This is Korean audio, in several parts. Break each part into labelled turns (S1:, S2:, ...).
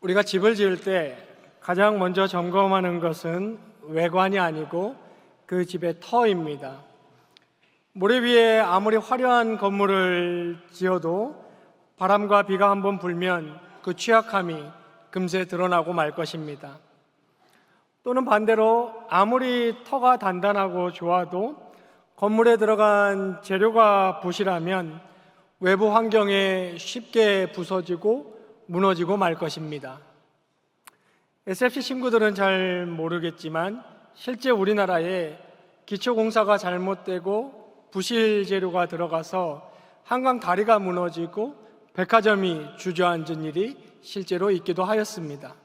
S1: 우리가 집을 지을 때 가장 먼저 점검하는 것은 외관이 아니고 그 집의 터입니다. 모래 위에 아무리 화려한 건물을 지어도 바람과 비가 한번 불면 그 취약함이 금세 드러나고 말 것입니다. 또는 반대로 아무리 터가 단단하고 좋아도 건물에 들어간 재료가 부실하면 외부 환경에 쉽게 부서지고 무너지고 말 것입니다. SFC 친구들은 잘 모르겠지만 실제 우리나라에 기초공사가 잘못되고 부실 재료가 들어가서 한강 다리가 무너지고 백화점이 주저앉은 일이 실제로 있기도 하였습니다.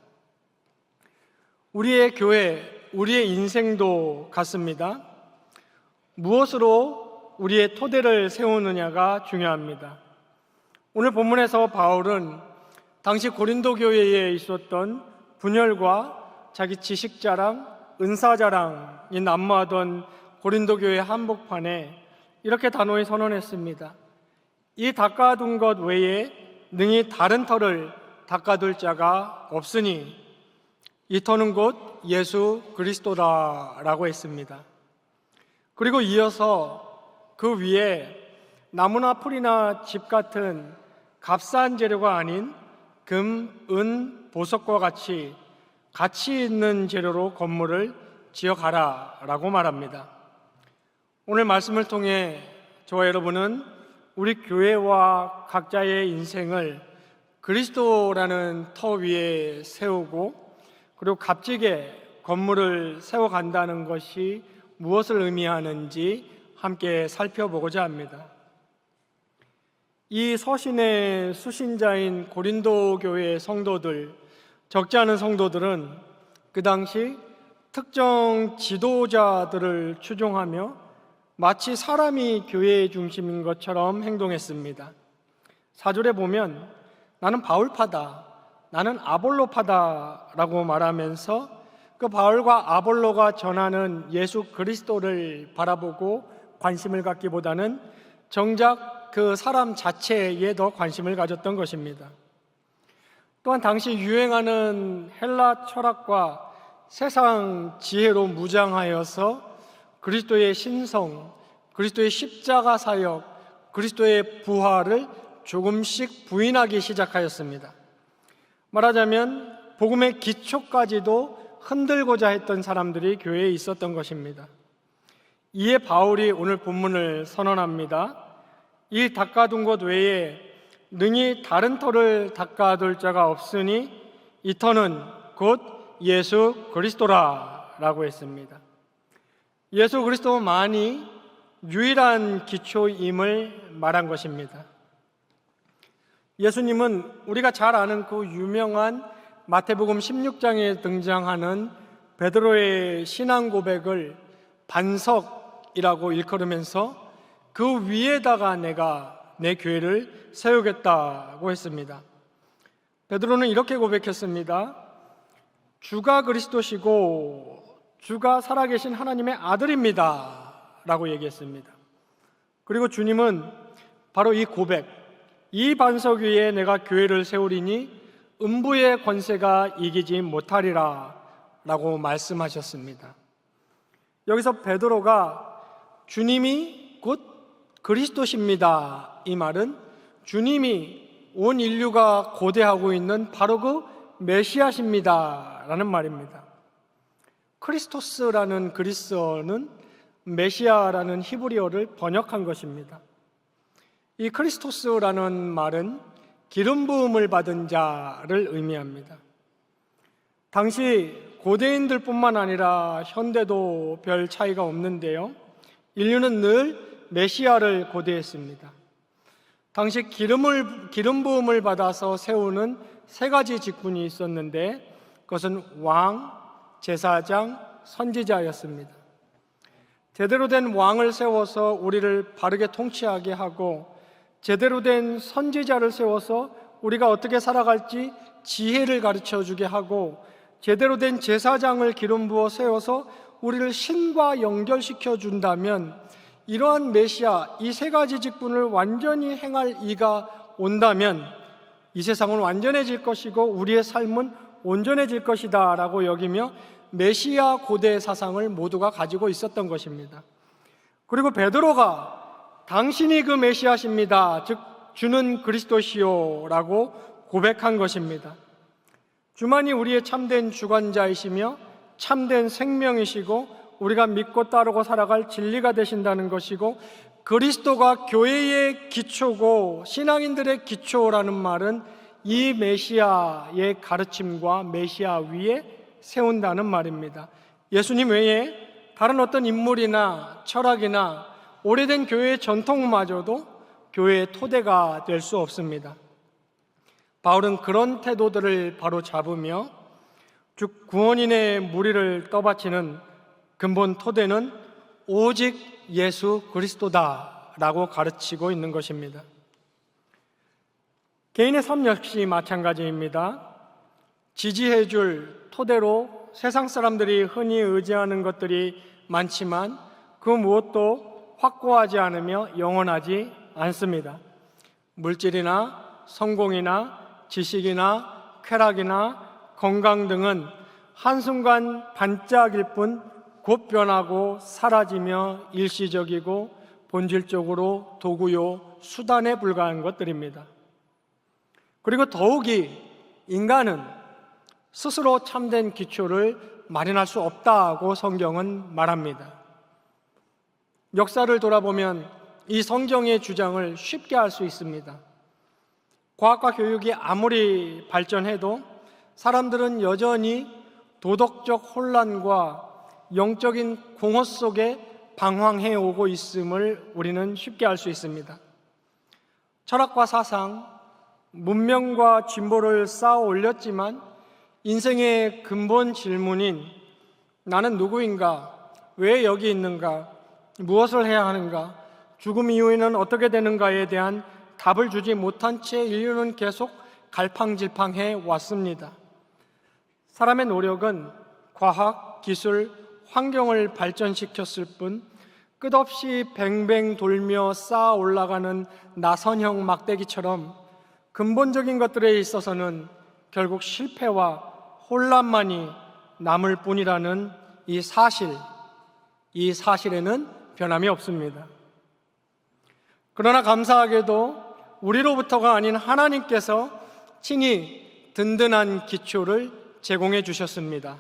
S1: 우리의 교회, 우리의 인생도 같습니다. 무엇으로 우리의 토대를 세우느냐가 중요합니다. 오늘 본문에서 바울은 당시 고린도 교회에 있었던 분열과 자기 지식자랑, 은사자랑이 난무하던 고린도 교회 한복판에 이렇게 단호히 선언했습니다. 이 닦아둔 것 외에 능히 다른 터를 닦아둘 자가 없으니 이 터는 곧 예수 그리스도다라고 했습니다. 그리고 이어서 그 위에 나무나 풀이나 집 같은 값싼 재료가 아닌 금, 은, 보석과 같이 가치 있는 재료로 건물을 지어가라라고 말합니다. 오늘 말씀을 통해 저와 여러분은 우리 교회와 각자의 인생을 그리스도라는 터 위에 세우고 그리고 값지게 건물을 세워간다는 것이 무엇을 의미하는지 함께 살펴보고자 합니다. 이 서신의 수신자인 고린도 교회의 성도들, 적지 않은 성도들은 그 당시 특정 지도자들을 추종하며 마치 사람이 교회의 중심인 것처럼 행동했습니다. 4절에 보면 나는 바울파다, 나는 아볼로파다 라고 말하면서 그 바울과 아볼로가 전하는 예수 그리스도를 바라보고 관심을 갖기보다는 정작 그 사람 자체에 더 관심을 가졌던 것입니다. 또한 당시 유행하는 헬라 철학과 세상 지혜로 무장하여서 그리스도의 신성, 그리스도의 십자가 사역, 그리스도의 부활을 조금씩 부인하기 시작하였습니다. 말하자면 복음의 기초까지도 흔들고자 했던 사람들이 교회에 있었던 것입니다. 이에 바울이 오늘 본문을 선언합니다. 이 닦아둔 것 외에 능히 다른 터를 닦아둘 자가 없으니 이 터는 곧 예수 그리스도라 라고 했습니다. 예수 그리스도만이 유일한 기초임을 말한 것입니다. 예수님은 우리가 잘 아는 그 유명한 마태복음 16장에 등장하는 베드로의 신앙 고백을 반석이라고 일컬으면서 그 위에다가 내가 내 교회를 세우겠다고 했습니다. 베드로는 이렇게 고백했습니다. 주가 그리스도시고 주가 살아계신 하나님의 아들입니다 라고 얘기했습니다. 그리고 주님은 바로 이 고백, 이 반석 위에 내가 교회를 세우리니 음부의 권세가 이기지 못하리라 라고 말씀하셨습니다. 여기서 베드로가 주님이 곧 그리스도십니다, 이 말은 주님이 온 인류가 고대하고 있는 바로 그 메시아십니다 라는 말입니다. 크리스토스라는 그리스어는 메시아라는 히브리어를 번역한 것입니다. 이 크리스토스라는 말은 기름 부음을 받은 자를 의미합니다. 당시 고대인들뿐만 아니라 현대도 별 차이가 없는데요, 인류는 늘 메시아를 고대했습니다. 당시 기름 부음을 받아서 세우는 세 가지 직분이 있었는데 그것은 왕, 제사장, 선지자였습니다. 제대로 된 왕을 세워서 우리를 바르게 통치하게 하고 제대로 된 선지자를 세워서 우리가 어떻게 살아갈지 지혜를 가르쳐주게 하고 제대로 된 제사장을 기름 부어 세워서 우리를 신과 연결시켜 준다면 이러한 메시아, 이 세 가지 직분을 완전히 행할 이가 온다면 이 세상은 완전해질 것이고 우리의 삶은 온전해질 것이다 라고 여기며 메시아 고대 사상을 모두가 가지고 있었던 것입니다. 그리고 베드로가 당신이 그 메시아십니다, 즉 주는 그리스도시요 라고 고백한 것입니다. 주만이 우리의 참된 주관자이시며 참된 생명이시고 우리가 믿고 따르고 살아갈 진리가 되신다는 것이고, 그리스도가 교회의 기초고 신앙인들의 기초라는 말은 이 메시아의 가르침과 메시아 위에 세운다는 말입니다. 예수님 외에 다른 어떤 인물이나 철학이나 오래된 교회의 전통마저도 교회의 토대가 될 수 없습니다. 바울은 그런 태도들을 바로 잡으며 즉 구원인의 무리를 떠받치는 근본 토대는 오직 예수 그리스도다라고 가르치고 있는 것입니다. 개인의 삶 역시 마찬가지입니다. 지지해줄 토대로 세상 사람들이 흔히 의지하는 것들이 많지만 그 무엇도 확고하지 않으며 영원하지 않습니다. 물질이나 성공이나 지식이나 쾌락이나 건강 등은 한순간 반짝일 뿐 곧 변하고 사라지며 일시적이고 본질적으로 도구요 수단에 불과한 것들입니다. 그리고 더욱이 인간은 스스로 참된 기초를 마련할 수 없다고 성경은 말합니다. 역사를 돌아보면 이 성경의 주장을 쉽게 알 수 있습니다. 과학과 교육이 아무리 발전해도 사람들은 여전히 도덕적 혼란과 영적인 공허 속에 방황해 오고 있음을 우리는 쉽게 알 수 있습니다. 철학과 사상, 문명과 진보를 쌓아 올렸지만 인생의 근본 질문인 나는 누구인가, 왜 여기 있는가, 무엇을 해야 하는가, 죽음 이후에는 어떻게 되는가에 대한 답을 주지 못한 채 인류는 계속 갈팡질팡해 왔습니다. 사람의 노력은 과학, 기술, 환경을 발전시켰을 뿐 끝없이 뱅뱅 돌며 쌓아 올라가는 나선형 막대기처럼 근본적인 것들에 있어서는 결국 실패와 혼란만이 남을 뿐이라는 이 사실에는 변함이 없습니다. 그러나 감사하게도 우리로부터가 아닌 하나님께서 친히 든든한 기초를 제공해 주셨습니다.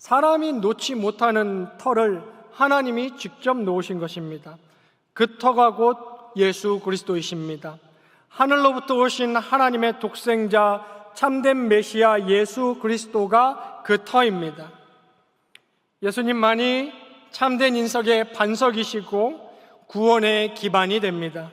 S1: 사람이 놓지 못하는 터를 하나님이 직접 놓으신 것입니다. 그 터가 곧 예수 그리스도이십니다. 하늘로부터 오신 하나님의 독생자 참된 메시아 예수 그리스도가 그 터입니다. 예수님만이 참된 인석의 반석이시고 구원의 기반이 됩니다.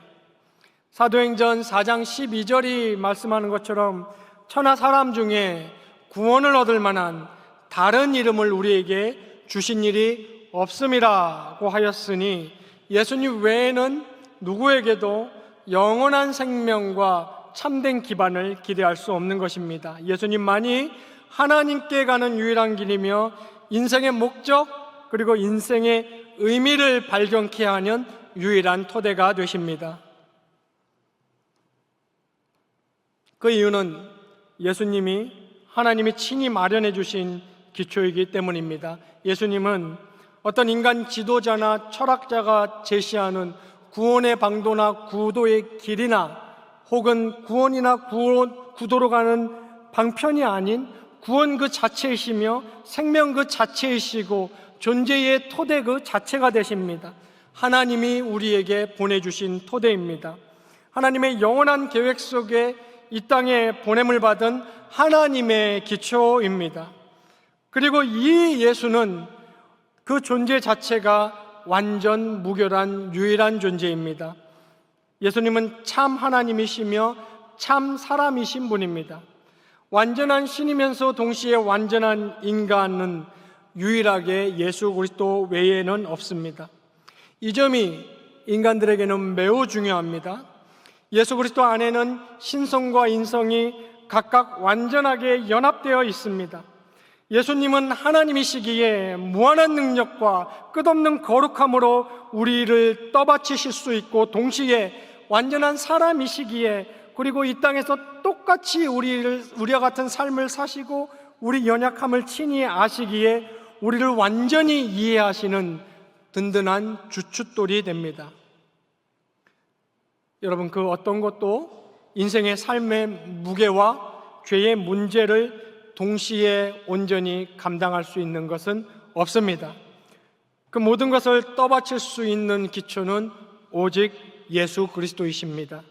S1: 사도행전 4장 12절이 말씀하는 것처럼 천하 사람 중에 구원을 얻을 만한 다른 이름을 우리에게 주신 일이 없음이라고 하였으니 예수님 외에는 누구에게도 영원한 생명과 참된 기반을 기대할 수 없는 것입니다. 예수님만이 하나님께 가는 유일한 길이며 인생의 목적 그리고 인생의 의미를 발견케 하는 유일한 토대가 되십니다. 그 이유는 예수님이 하나님이 친히 마련해 주신 기초이기 때문입니다. 예수님은 어떤 인간 지도자나 철학자가 제시하는 구원의 방도나 구도의 길이나 혹은 구원이나 구도로 가는 방편이 아닌 구원 그 자체이시며 생명 그 자체이시고 존재의 토대 그 자체가 되십니다. 하나님이 우리에게 보내주신 토대입니다. 하나님의 영원한 계획 속에 이 땅에 보냄을 받은 하나님의 기초입니다. 그리고 이 예수는 그 존재 자체가 완전 무결한 유일한 존재입니다. 예수님은 참 하나님이시며 참 사람이신 분입니다. 완전한 신이면서 동시에 완전한 인간은 유일하게 예수 그리스도 외에는 없습니다. 이 점이 인간들에게는 매우 중요합니다. 예수 그리스도 안에는 신성과 인성이 각각 완전하게 연합되어 있습니다. 예수님은 하나님이시기에 무한한 능력과 끝없는 거룩함으로 우리를 떠받치실 수 있고 동시에 완전한 사람이시기에 그리고 이 땅에서 똑같이 우리와 같은 삶을 사시고 우리 연약함을 친히 아시기에 우리를 완전히 이해하시는 든든한 주춧돌이 됩니다. 여러분, 그 어떤 것도 인생의 삶의 무게와 죄의 문제를 동시에 온전히 감당할 수 있는 것은 없습니다. 그 모든 것을 떠받칠 수 있는 기초는 오직 예수 그리스도이십니다.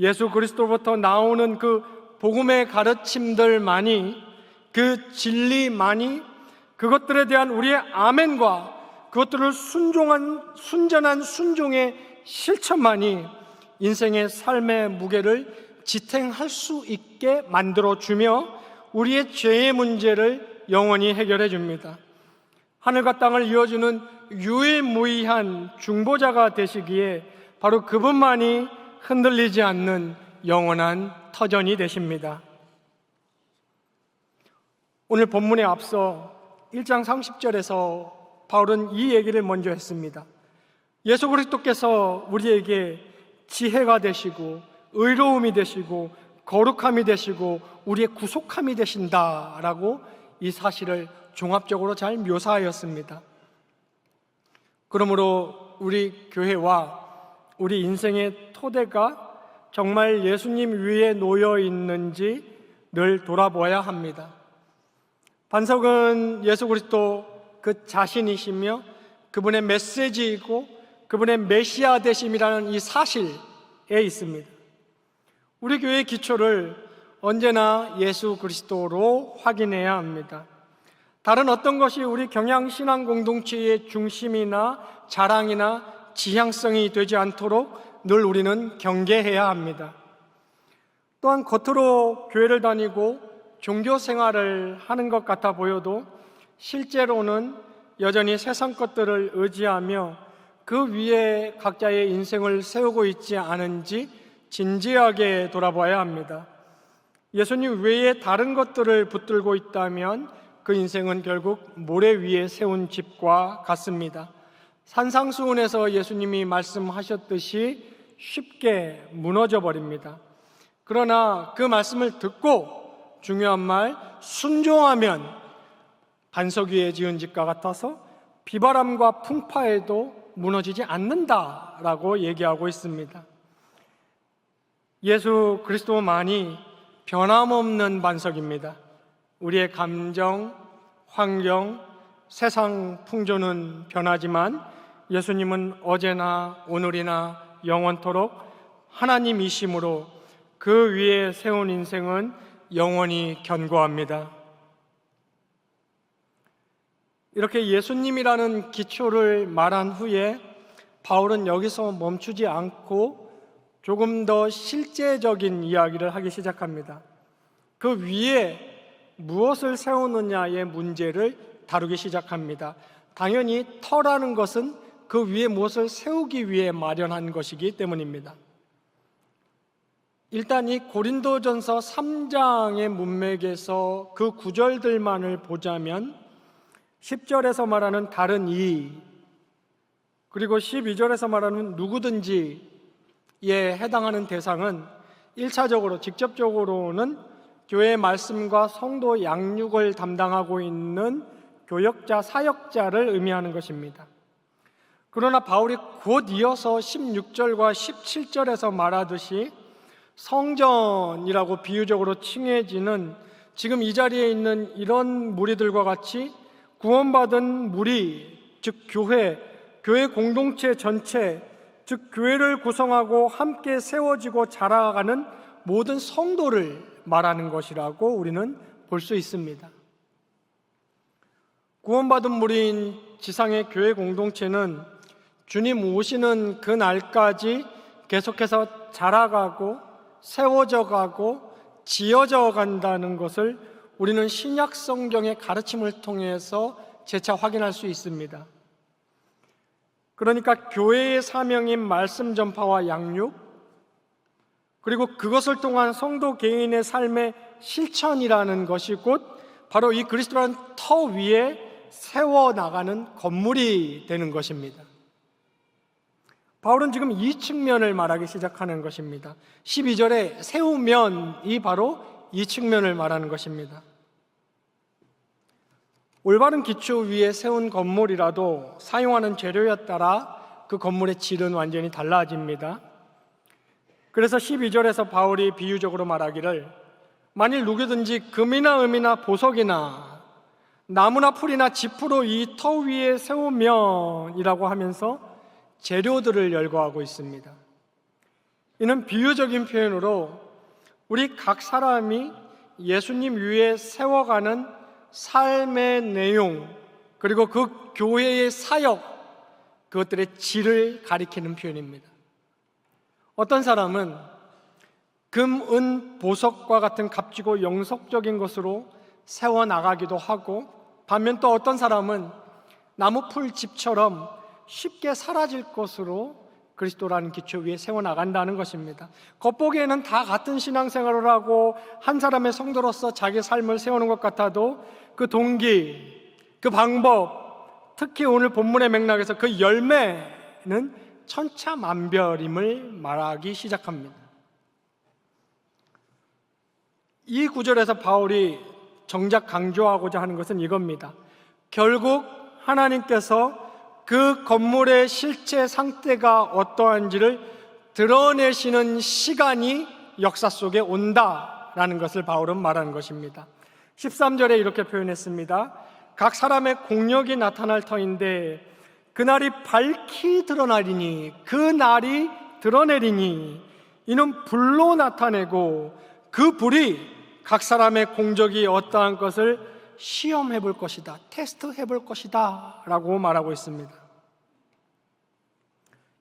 S1: 예수 그리스도로부터 나오는 그 복음의 가르침들만이, 그 진리만이, 그것들에 대한 우리의 아멘과 그것들을 순전한 순종의 실천만이 인생의 삶의 무게를 지탱할 수 있게 만들어주며 우리의 죄의 문제를 영원히 해결해 줍니다. 하늘과 땅을 이어주는 유일무이한 중보자가 되시기에 바로 그분만이 흔들리지 않는 영원한 터전이 되십니다. 오늘 본문에 앞서 1장 30절에서 바울은 이 얘기를 먼저 했습니다. 예수 그리스도께서 우리에게 지혜가 되시고 의로움이 되시고 거룩함이 되시고 우리의 구속함이 되신다라고 이 사실을 종합적으로 잘 묘사하였습니다. 그러므로 우리 교회와 우리 인생의 토대가 정말 예수님 위에 놓여 있는지 늘 돌아보아야 합니다. 반석은 예수 그리스도 그 자신이시며 그분의 메시지이고 그분의 메시아 되심이라는 이 사실에 있습니다. 우리 교회의 기초를 언제나 예수 그리스도로 확인해야 합니다. 다른 어떤 것이 우리 경향신앙 공동체의 중심이나 자랑이나 지향성이 되지 않도록 늘 우리는 경계해야 합니다. 또한 겉으로 교회를 다니고 종교 생활을 하는 것 같아 보여도 실제로는 여전히 세상 것들을 의지하며 그 위에 각자의 인생을 세우고 있지 않은지 진지하게 돌아봐야 합니다. 예수님 외에 다른 것들을 붙들고 있다면 그 인생은 결국 모래 위에 세운 집과 같습니다. 산상수훈에서 예수님이 말씀하셨듯이 쉽게 무너져 버립니다. 그러나 그 말씀을 듣고 중요한 말 순종하면 반석 위에 지은 집과 같아서 비바람과 풍파에도 무너지지 않는다라고 얘기하고 있습니다. 예수 그리스도만이 변함없는 반석입니다. 우리의 감정, 환경, 세상 풍조는 변하지만 예수님은 어제나 오늘이나 영원토록 하나님이심으로 그 위에 세운 인생은 영원히 견고합니다. 이렇게 예수님이라는 기초를 말한 후에 바울은 여기서 멈추지 않고 조금 더 실제적인 이야기를 하기 시작합니다. 그 위에 무엇을 세우느냐의 문제를 다루기 시작합니다. 당연히 터라는 것은 그 위에 무엇을 세우기 위해 마련한 것이기 때문입니다. 일단 이 고린도전서 3장의 문맥에서 그 구절들만을 보자면 10절에서 말하는 다른 이, 그리고 12절에서 말하는 누구든지에 해당하는 대상은 1차적으로 직접적으로는 교회의 말씀과 성도 양육을 담당하고 있는 교역자, 사역자를 의미하는 것입니다. 그러나 바울이 곧 이어서 16절과 17절에서 말하듯이 성전이라고 비유적으로 칭해지는 지금 이 자리에 있는 이런 무리들과 같이 구원받은 무리, 즉 교회 공동체 전체, 즉 교회를 구성하고 함께 세워지고 자라가는 모든 성도를 말하는 것이라고 우리는 볼 수 있습니다. 구원받은 무리인 지상의 교회 공동체는 주님 오시는 그 날까지 계속해서 자라가고 세워져 가고 지어져 간다는 것을 우리는 신약 성경의 가르침을 통해서 재차 확인할 수 있습니다. 그러니까 교회의 사명인 말씀 전파와 양육, 그리고 그것을 통한 성도 개인의 삶의 실천이라는 것이 곧 바로 이 그리스도라는 터 위에 세워나가는 건물이 되는 것입니다. 바울은 지금 이 측면을 말하기 시작하는 것입니다. 12절에 세우면이 바로 이 측면을 말하는 것입니다. 올바른 기초 위에 세운 건물이라도 사용하는 재료에 따라 그 건물의 질은 완전히 달라집니다. 그래서 12절에서 바울이 비유적으로 말하기를 만일 누구든지 금이나 은이나 보석이나 나무나 풀이나 지프로 이 터 위에 세우면이라고 하면서 재료들을 열거하고 있습니다. 이는 비유적인 표현으로 우리 각 사람이 예수님 위에 세워가는 삶의 내용, 그리고 그 교회의 사역, 그것들의 질을 가리키는 표현입니다. 어떤 사람은 금, 은, 보석과 같은 값지고 영속적인 것으로 세워나가기도 하고, 반면 또 어떤 사람은 나무, 풀, 집처럼 쉽게 사라질 것으로 그리스도라는 기초 위에 세워나간다는 것입니다. 겉보기에는 다 같은 신앙생활을 하고 한 사람의 성도로서 자기 삶을 세우는 것 같아도 그 동기, 그 방법, 특히 오늘 본문의 맥락에서 그 열매는 천차만별임을 말하기 시작합니다. 이 구절에서 바울이 정작 강조하고자 하는 것은 이겁니다. 결국 하나님께서 그 건물의 실제 상태가 어떠한지를 드러내시는 시간이 역사 속에 온다라는 것을 바울은 말하는 것입니다. 13절에 이렇게 표현했습니다. 각 사람의 공력이 나타날 터인데 그날이 밝히 드러나리니, 그 날이 드러내리니 이는 불로 나타내고 그 불이 각 사람의 공적이 어떠한 것을 시험해 볼 것이다, 테스트해 볼 것이다 라고 말하고 있습니다.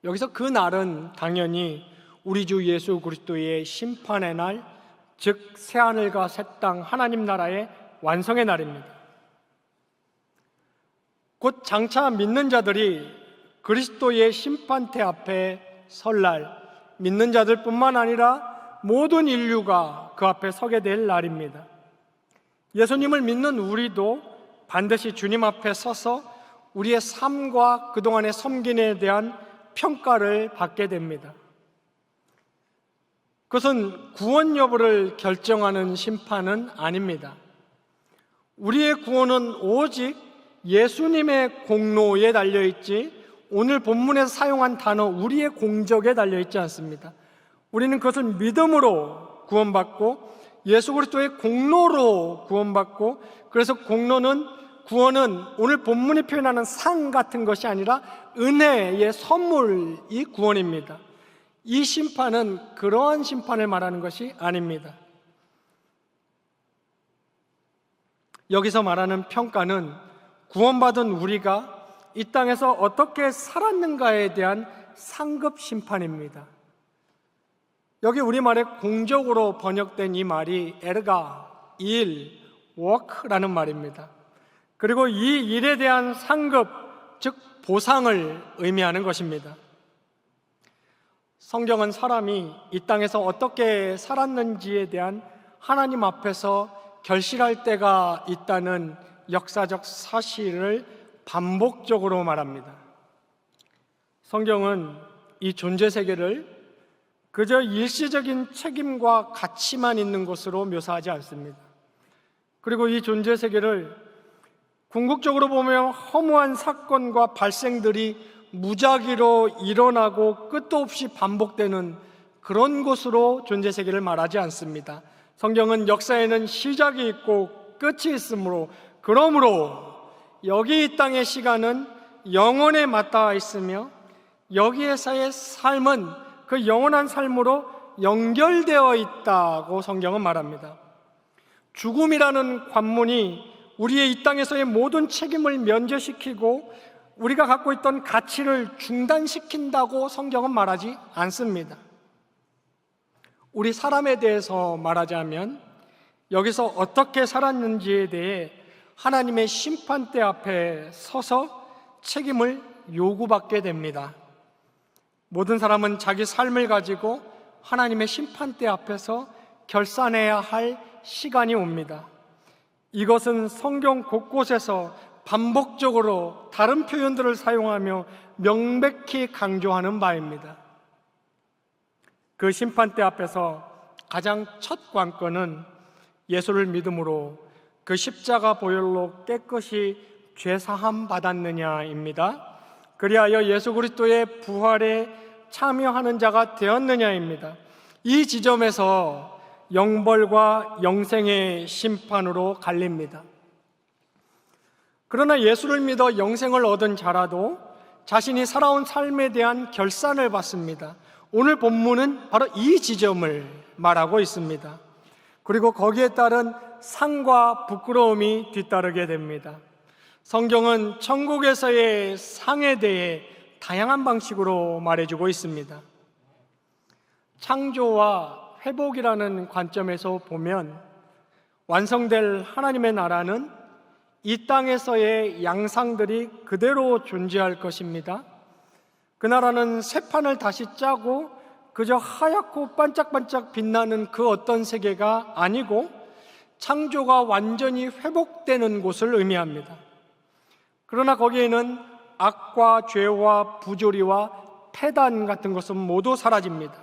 S1: 여기서 그 날은 당연히 우리 주 예수 그리스도의 심판의 날, 즉 새하늘과 새 땅 하나님 나라의 완성의 날입니다. 곧 장차 믿는 자들이 그리스도의 심판대 앞에 설 날, 믿는 자들뿐만 아니라 모든 인류가 그 앞에 서게 될 날입니다. 예수님을 믿는 우리도 반드시 주님 앞에 서서 우리의 삶과 그동안의 섬김에 대한 평가를 받게 됩니다. 그것은 구원 여부를 결정하는 심판은 아닙니다. 우리의 구원은 오직 예수님의 공로에 달려있지 오늘 본문에서 사용한 단어 우리의 공적에 달려있지 않습니다. 우리는 그것을 믿음으로 구원받고 예수 그리스도의 공로로 구원받고, 그래서 구원은 오늘 본문이 표현하는 상 같은 것이 아니라 은혜의 선물이 구원입니다. 이 심판은 그러한 심판을 말하는 것이 아닙니다. 여기서 말하는 평가는 구원받은 우리가 이 땅에서 어떻게 살았는가에 대한 상급 심판입니다. 여기 우리말에 공적으로 번역된 이 말이 에르가, 일, 워크라는 말입니다. 그리고 이 일에 대한 상급, 즉 보상을 의미하는 것입니다. 성경은 사람이 이 땅에서 어떻게 살았는지에 대한 하나님 앞에서 결실할 때가 있다는 역사적 사실을 반복적으로 말합니다. 성경은 이 존재 세계를 그저 일시적인 책임과 가치만 있는 것으로 묘사하지 않습니다. 그리고 이 존재 세계를 궁극적으로 보면 허무한 사건과 발생들이 무작위로 일어나고 끝도 없이 반복되는 그런 곳으로 존재 세계를 말하지 않습니다. 성경은 역사에는 시작이 있고 끝이 있으므로, 그러므로 여기 이 땅의 시간은 영원에 맞닿아 있으며 여기에서의 삶은 그 영원한 삶으로 연결되어 있다고 성경은 말합니다. 죽음이라는 관문이 우리의 이 땅에서의 모든 책임을 면제시키고 우리가 갖고 있던 가치를 중단시킨다고 성경은 말하지 않습니다. 우리 사람에 대해서 말하자면 여기서 어떻게 살았는지에 대해 하나님의 심판대 앞에 서서 책임을 요구받게 됩니다. 모든 사람은 자기 삶을 가지고 하나님의 심판대 앞에서 결산해야 할 시간이 옵니다. 이것은 성경 곳곳에서 반복적으로 다른 표현들을 사용하며 명백히 강조하는 바입니다. 그 심판대 앞에서 가장 첫 관건은 예수를 믿음으로 그 십자가 보혈로 깨끗이 죄사함 받았느냐입니다. 그리하여 예수 그리스도의 부활에 참여하는 자가 되었느냐입니다. 이 지점에서 영벌과 영생의 심판으로 갈립니다. 그러나 예수를 믿어 영생을 얻은 자라도 자신이 살아온 삶에 대한 결산을 받습니다. 오늘 본문은 바로 이 지점을 말하고 있습니다. 그리고 거기에 따른 상과 부끄러움이 뒤따르게 됩니다. 성경은 천국에서의 상에 대해 다양한 방식으로 말해주고 있습니다. 창조와 회복이라는 관점에서 보면 완성될 하나님의 나라는 이 땅에서의 양상들이 그대로 존재할 것입니다. 그 나라는 새 판을 다시 짜고 그저 하얗고 반짝반짝 빛나는 그 어떤 세계가 아니고 창조가 완전히 회복되는 곳을 의미합니다. 그러나 거기에는 악과 죄와 부조리와 패단 같은 것은 모두 사라집니다.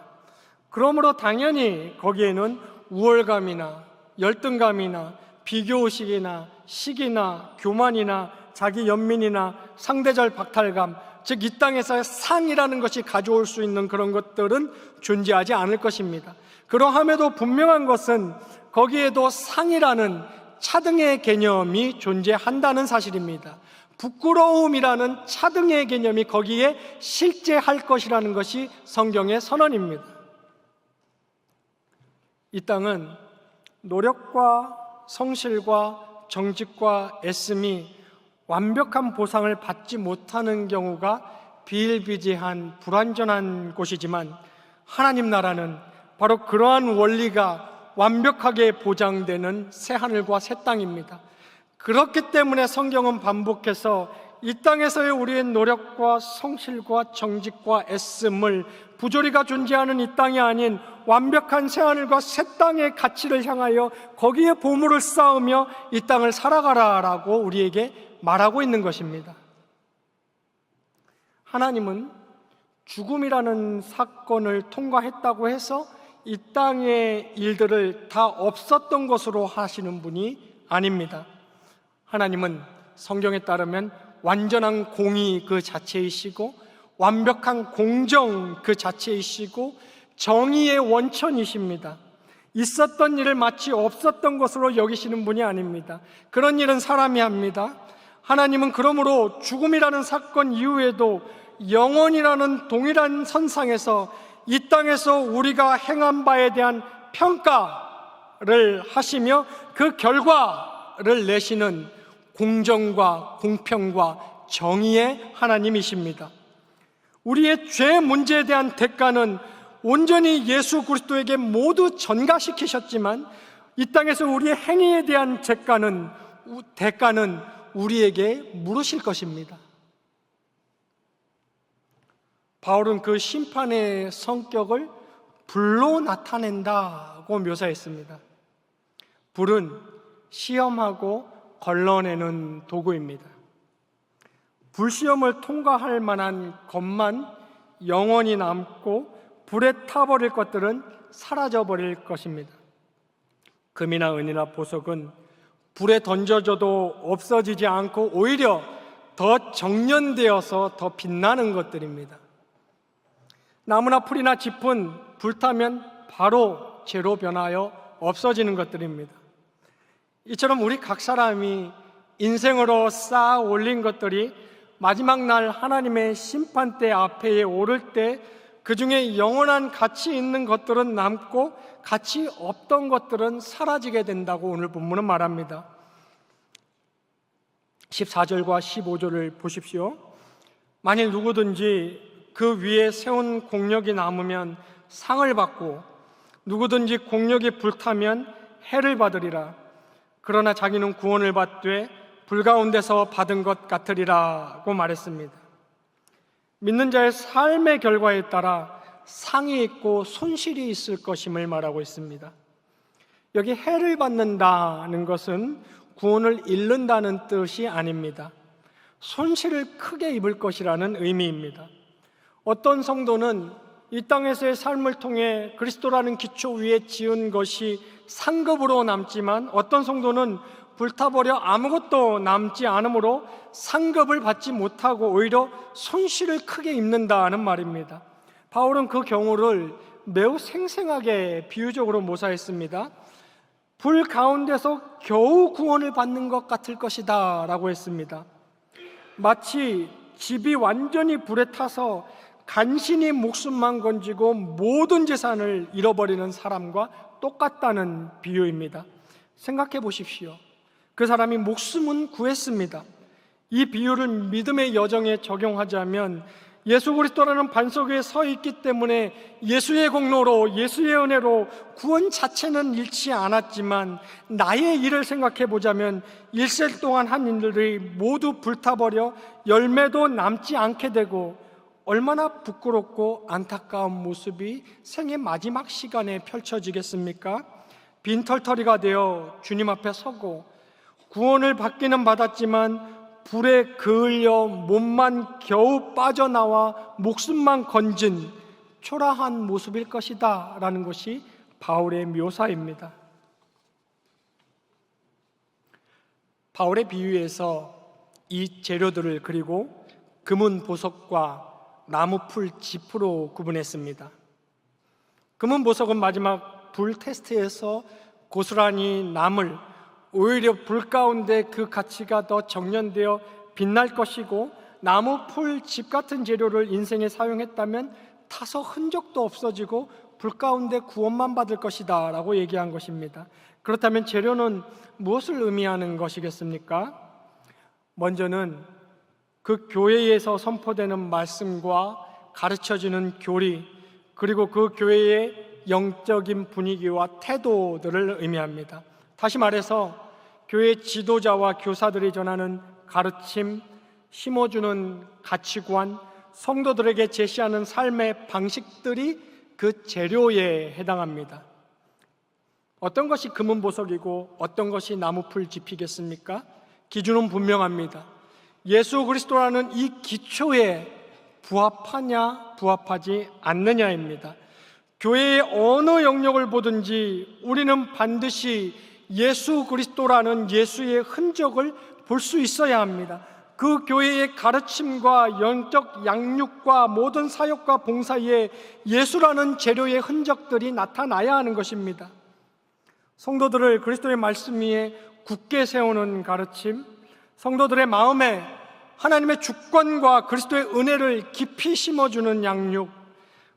S1: 그러므로 당연히 거기에는 우월감이나 열등감이나 비교의식이나 시기나 교만이나 자기 연민이나 상대적 박탈감, 즉 이 땅에서의 상이라는 것이 가져올 수 있는 그런 것들은 존재하지 않을 것입니다. 그러함에도 분명한 것은 거기에도 상이라는 차등의 개념이 존재한다는 사실입니다. 부끄러움이라는 차등의 개념이 거기에 실제할 것이라는 것이 성경의 선언입니다. 이 땅은 노력과 성실과 정직과 애씀이 완벽한 보상을 받지 못하는 경우가 비일비재한 불완전한 곳이지만 하나님 나라는 바로 그러한 원리가 완벽하게 보장되는 새하늘과 새 땅입니다. 그렇기 때문에 성경은 반복해서 이 땅에서의 우리의 노력과 성실과 정직과 애씀을 부조리가 존재하는 이 땅이 아닌 완벽한 새하늘과 새 땅의 가치를 향하여 거기에 보물을 쌓으며 이 땅을 살아가라라고 우리에게 말하고 있는 것입니다. 하나님은 죽음이라는 사건을 통과했다고 해서 이 땅의 일들을 다 없었던 것으로 하시는 분이 아닙니다. 하나님은 성경에 따르면 완전한 공의 그 자체이시고 완벽한 공정 그 자체이시고 정의의 원천이십니다. 있었던 일을 마치 없었던 것으로 여기시는 분이 아닙니다. 그런 일은 사람이 합니다. 하나님은 그러므로 죽음이라는 사건 이후에도 영원이라는 동일한 선상에서 이 땅에서 우리가 행한 바에 대한 평가를 하시며 그 결과를 내시는 공정과 공평과 정의의 하나님이십니다. 우리의 죄 문제에 대한 대가는 온전히 예수 그리스도에게 모두 전가시키셨지만 이 땅에서 우리의 행위에 대한 대가는 우리에게 물으실 것입니다. 바울은 그 심판의 성격을 불로 나타낸다고 묘사했습니다. 불은 시험하고 걸러내는 도구입니다. 불시험을 통과할 만한 것만 영원히 남고 불에 타버릴 것들은 사라져버릴 것입니다. 금이나 은이나 보석은 불에 던져져도 없어지지 않고 오히려 더 정련되어서 더 빛나는 것들입니다. 나무나 풀이나 짚은 불타면 바로 재로 변하여 없어지는 것들입니다. 이처럼 우리 각 사람이 인생으로 쌓아 올린 것들이 마지막 날 하나님의 심판대 앞에 오를 때 그 중에 영원한 가치 있는 것들은 남고 가치 없던 것들은 사라지게 된다고 오늘 본문은 말합니다. 14절과 15절을 보십시오. 만일 누구든지 그 위에 세운 공력이 남으면 상을 받고 누구든지 공력이 불타면 해를 받으리라. 그러나 자기는 구원을 받되 불 가운데서 받은 것 같으리라고 말했습니다. 믿는 자의 삶의 결과에 따라 상이 있고 손실이 있을 것임을 말하고 있습니다. 여기 해를 받는다는 것은 구원을 잃는다는 뜻이 아닙니다. 손실을 크게 입을 것이라는 의미입니다. 어떤 성도는 이 땅에서의 삶을 통해 그리스도라는 기초 위에 지은 것이 상급으로 남지만, 어떤 성도는 불타버려 아무것도 남지 않으므로 상급을 받지 못하고 오히려 손실을 크게 입는다는 말입니다. 바울은 그 경우를 매우 생생하게 비유적으로 묘사했습니다. 불 가운데서 겨우 구원을 받는 것 같을 것이다 라고 했습니다. 마치 집이 완전히 불에 타서 간신히 목숨만 건지고 모든 재산을 잃어버리는 사람과 똑같다는 비유입니다. 생각해 보십시오. 그 사람이 목숨은 구했습니다. 이 비유를 믿음의 여정에 적용하자면, 예수 그리스도라는 반석 위에 서 있기 때문에 예수의 공로로, 예수의 은혜로 구원 자체는 잃지 않았지만, 나의 일을 생각해 보자면 일생 동안 한 일들이 모두 불타버려 열매도 남지 않게 되고 얼마나 부끄럽고 안타까운 모습이 생의 마지막 시간에 펼쳐지겠습니까? 빈털터리가 되어 주님 앞에 서고 구원을 받기는 받았지만 불에 그을려 몸만 겨우 빠져나와 목숨만 건진 초라한 모습일 것이다 라는 것이 바울의 묘사입니다. 바울의 비유에서 이 재료들을 그리고 금은 보석과 나무풀 지프로 구분했습니다. 금은 보석은 마지막 불 테스트에서 고스란히 남을, 오히려 불 가운데 그 가치가 더 정련되어 빛날 것이고, 나무, 풀, 집 같은 재료를 인생에 사용했다면 타서 흔적도 없어지고 불 가운데 구원만 받을 것이다 라고 얘기한 것입니다. 그렇다면 재료는 무엇을 의미하는 것이겠습니까? 먼저는 그 교회에서 선포되는 말씀과 가르쳐지는 교리, 그리고 그 교회의 영적인 분위기와 태도들을 의미합니다. 다시 말해서 교회 지도자와 교사들이 전하는 가르침, 심어주는 가치관, 성도들에게 제시하는 삶의 방식들이 그 재료에 해당합니다. 어떤 것이 금은 보석이고 어떤 것이 나무풀 지피겠습니까? 기준은 분명합니다. 예수 그리스도라는 이 기초에 부합하냐 부합하지 않느냐입니다. 교회의 어느 영역을 보든지 우리는 반드시 예수 그리스도라는 예수의 흔적을 볼 수 있어야 합니다. 그 교회의 가르침과 영적 양육과 모든 사역과 봉사에 예수라는 재료의 흔적들이 나타나야 하는 것입니다. 성도들을 그리스도의 말씀 위에 굳게 세우는 가르침, 성도들의 마음에 하나님의 주권과 그리스도의 은혜를 깊이 심어주는 양육,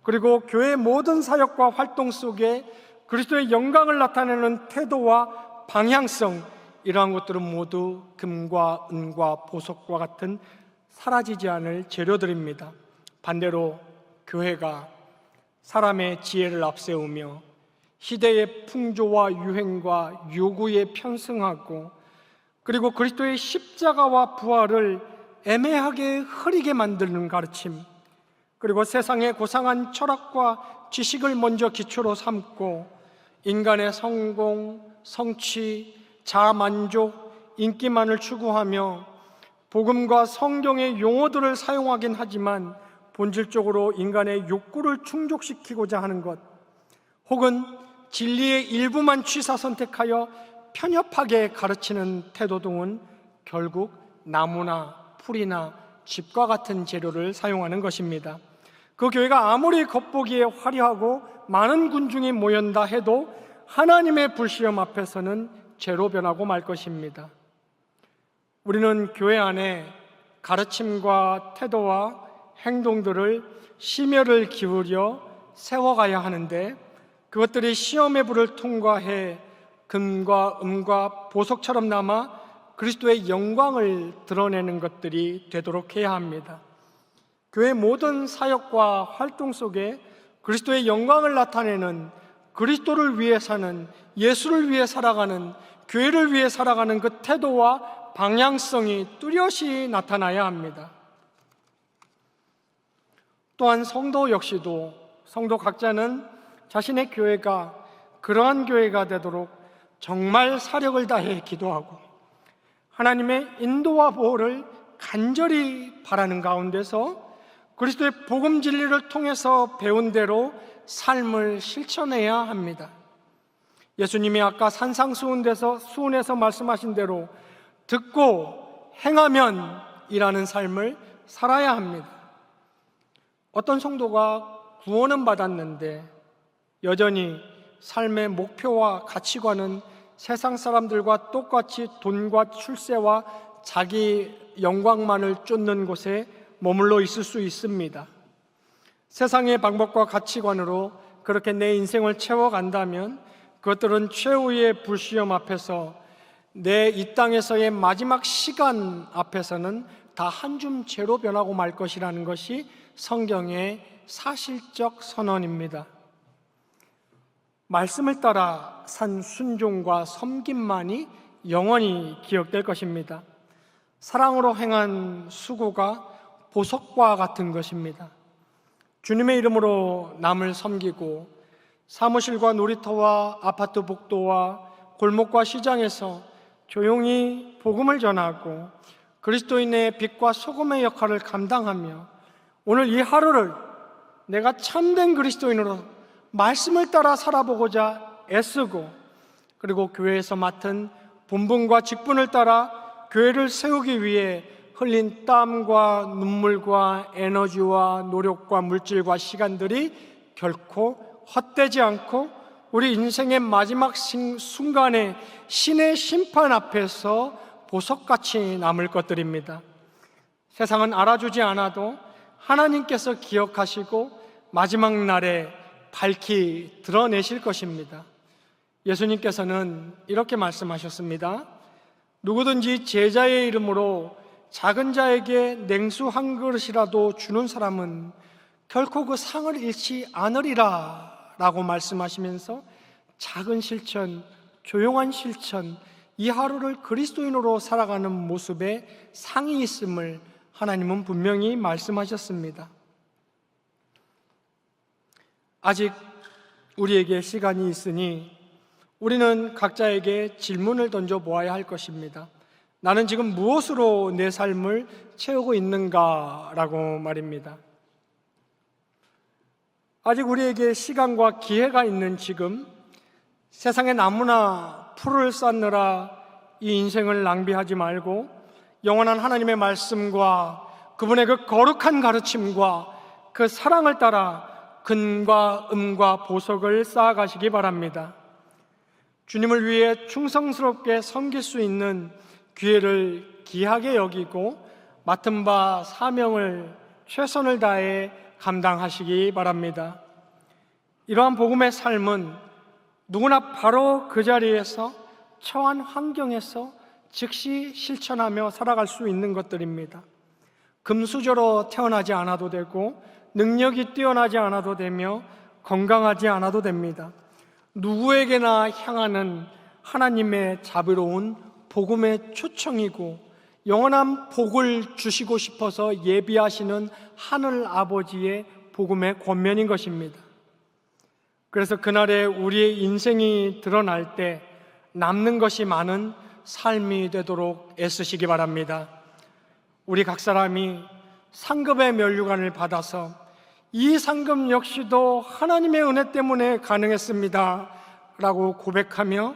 S1: 그리고 교회의 모든 사역과 활동 속에 그리스도의 영광을 나타내는 태도와 방향성, 이러한 것들은 모두 금과 은과 보석과 같은 사라지지 않을 재료들입니다. 반대로 교회가 사람의 지혜를 앞세우며 시대의 풍조와 유행과 요구에 편승하고, 그리고 그리스도의 십자가와 부활을 애매하게 흐리게 만드는 가르침, 그리고 세상의 고상한 철학과 지식을 먼저 기초로 삼고 인간의 성공, 성취, 자만족, 인기만을 추구하며 복음과 성경의 용어들을 사용하긴 하지만 본질적으로 인간의 욕구를 충족시키고자 하는 것, 혹은 진리의 일부만 취사 선택하여 편협하게 가르치는 태도 등은 결국 나무나 풀이나 집과 같은 재료를 사용하는 것입니다. 그 교회가 아무리 겉보기에 화려하고 많은 군중이 모였다 해도 하나님의 불시험 앞에서는 재로 변하고 말 것입니다. 우리는 교회 안에 가르침과 태도와 행동들을 심혈을 기울여 세워가야 하는데, 그것들이 시험의 불을 통과해 금과 은과 보석처럼 남아 그리스도의 영광을 드러내는 것들이 되도록 해야 합니다. 교회 모든 사역과 활동 속에 그리스도의 영광을 나타내는, 그리스도를 위해 사는, 예수를 위해 살아가는, 교회를 위해 살아가는 그 태도와 방향성이 뚜렷이 나타나야 합니다. 또한 성도 역시도, 성도 각자는 자신의 교회가 그러한 교회가 되도록 정말 사력을 다해 기도하고 하나님의 인도와 보호를 간절히 바라는 가운데서 그리스도의 복음 진리를 통해서 배운 대로 삶을 실천해야 합니다. 예수님이 아까 산상수훈에서 말씀하신 대로 듣고 행하면 이라는 삶을 살아야 합니다. 어떤 성도가 구원은 받았는데 여전히 삶의 목표와 가치관은 세상 사람들과 똑같이 돈과 출세와 자기 영광만을 쫓는 곳에 머물러 있을 수 있습니다. 세상의 방법과 가치관으로 그렇게 내 인생을 채워간다면 그것들은 최후의 불시험 앞에서 내 이 땅에서의 마지막 시간 앞에서는 다 한 줌 재로 변하고 말 것이라는 것이 성경의 사실적 선언입니다. 말씀을 따라 산 순종과 섬김만이 영원히 기억될 것입니다. 사랑으로 행한 수고가 보석과 같은 것입니다. 주님의 이름으로 남을 섬기고 사무실과 놀이터와 아파트 복도와 골목과 시장에서 조용히 복음을 전하고 그리스도인의 빛과 소금의 역할을 감당하며 오늘 이 하루를 내가 참된 그리스도인으로 말씀을 따라 살아보고자 애쓰고 그리고 교회에서 맡은 본분과 직분을 따라 교회를 세우기 위해 흘린 땀과 눈물과 에너지와 노력과 물질과 시간들이 결코 헛되지 않고 우리 인생의 마지막 순간에 신의 심판 앞에서 보석같이 남을 것들입니다. 세상은 알아주지 않아도 하나님께서 기억하시고 마지막 날에 밝히 드러내실 것입니다. 예수님께서는 이렇게 말씀하셨습니다. 누구든지 제자의 이름으로 작은 자에게 냉수 한 그릇이라도 주는 사람은 결코 그 상을 잃지 않으리라 라고 말씀하시면서 작은 실천, 조용한 실천, 이 하루를 그리스도인으로 살아가는 모습에 상이 있음을 하나님은 분명히 말씀하셨습니다. 아직 우리에게 시간이 있으니 우리는 각자에게 질문을 던져보아야 할 것입니다. 나는 지금 무엇으로 내 삶을 채우고 있는가라고 말입니다. 아직 우리에게 시간과 기회가 있는 지금 세상에 나무나 풀을 쌓느라 이 인생을 낭비하지 말고 영원한 하나님의 말씀과 그분의 그 거룩한 가르침과 그 사랑을 따라 근과 음과 보석을 쌓아가시기 바랍니다. 주님을 위해 충성스럽게 섬길 수 있는 기회를 귀하게 여기고 맡은 바 사명을 최선을 다해 감당하시기 바랍니다. 이러한 복음의 삶은 누구나 바로 그 자리에서 처한 환경에서 즉시 실천하며 살아갈 수 있는 것들입니다. 금수저로 태어나지 않아도 되고 능력이 뛰어나지 않아도 되며 건강하지 않아도 됩니다. 누구에게나 향하는 하나님의 자비로운 복음의 초청이고 영원한 복을 주시고 싶어서 예비하시는 하늘 아버지의 복음의 권면인 것입니다. 그래서 그날에 우리의 인생이 드러날 때 남는 것이 많은 삶이 되도록 애쓰시기 바랍니다. 우리 각 사람이 상급의 면류관을 받아서 이 상급 역시도 하나님의 은혜 때문에 가능했습니다 라고 고백하며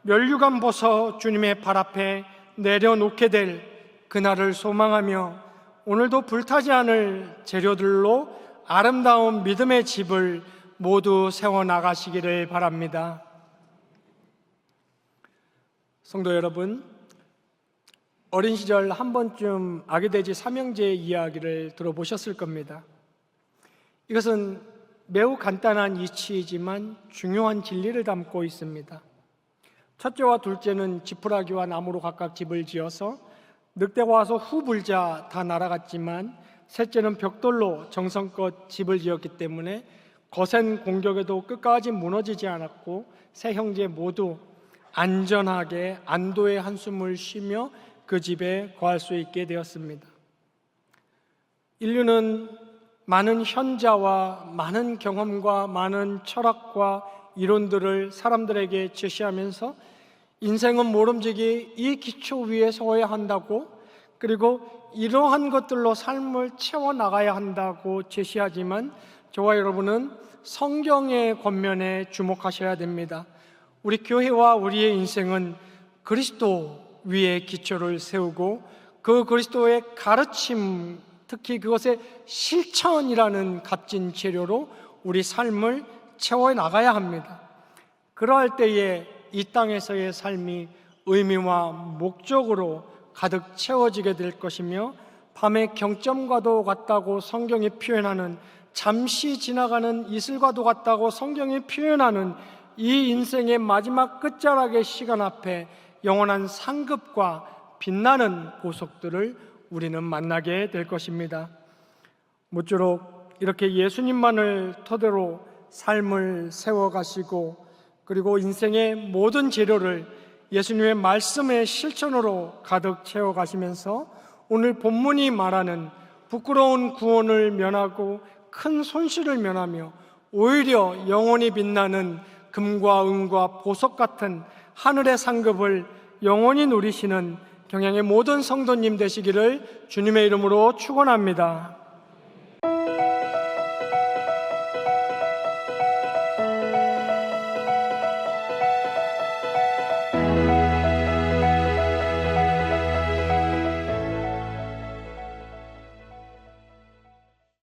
S1: 면류관 벗어 주님의 발 앞에 내려놓게 될 그날을 소망하며 오늘도 불타지 않을 재료들로 아름다운 믿음의 집을 모두 세워나가시기를 바랍니다. 성도 여러분, 어린 시절 한 번쯤 아기돼지 삼형제의 이야기를 들어보셨을 겁니다. 이것은 매우 간단한 이치이지만 중요한 진리를 담고 있습니다. 첫째와 둘째는 지푸라기와 나무로 각각 집을 지어서 늑대가 와서 후 불자 다 날아갔지만 셋째는 벽돌로 정성껏 집을 지었기 때문에 거센 공격에도 끝까지 무너지지 않았고 세 형제 모두 안전하게 안도의 한숨을 쉬며 그 집에 거할 수 있게 되었습니다. 인류는 많은 현자와 많은 경험과 많은 철학과 이론들을 사람들에게 제시하면서 인생은 모름지기 이 기초 위에 서야 한다고, 그리고 이러한 것들로 삶을 채워나가야 한다고 제시하지만 저와 여러분은 성경의 권면에 주목하셔야 됩니다. 우리 교회와 우리의 인생은 그리스도 위에 기초를 세우고 그 그리스도의 가르침, 특히 그것의 실천이라는 값진 재료로 우리 삶을 채워나가야 합니다. 그러할 때에 이 땅에서의 삶이 의미와 목적으로 가득 채워지게 될 것이며 밤의 경점과도 같다고 성경이 표현하는, 잠시 지나가는 이슬과도 같다고 성경이 표현하는 이 인생의 마지막 끝자락의 시간 앞에 영원한 상급과 빛나는 보석들을 우리는 만나게 될 것입니다. 모쪼록 이렇게 예수님만을 토대로 삶을 세워가시고 그리고 인생의 모든 재료를 예수님의 말씀의 실천으로 가득 채워가시면서 오늘 본문이 말하는 부끄러운 구원을 면하고 큰 손실을 면하며 오히려 영원히 빛나는 금과 은과 보석 같은 하늘의 상급을 영원히 누리시는 경양의 모든 성도님 되시기를 주님의 이름으로 축원합니다.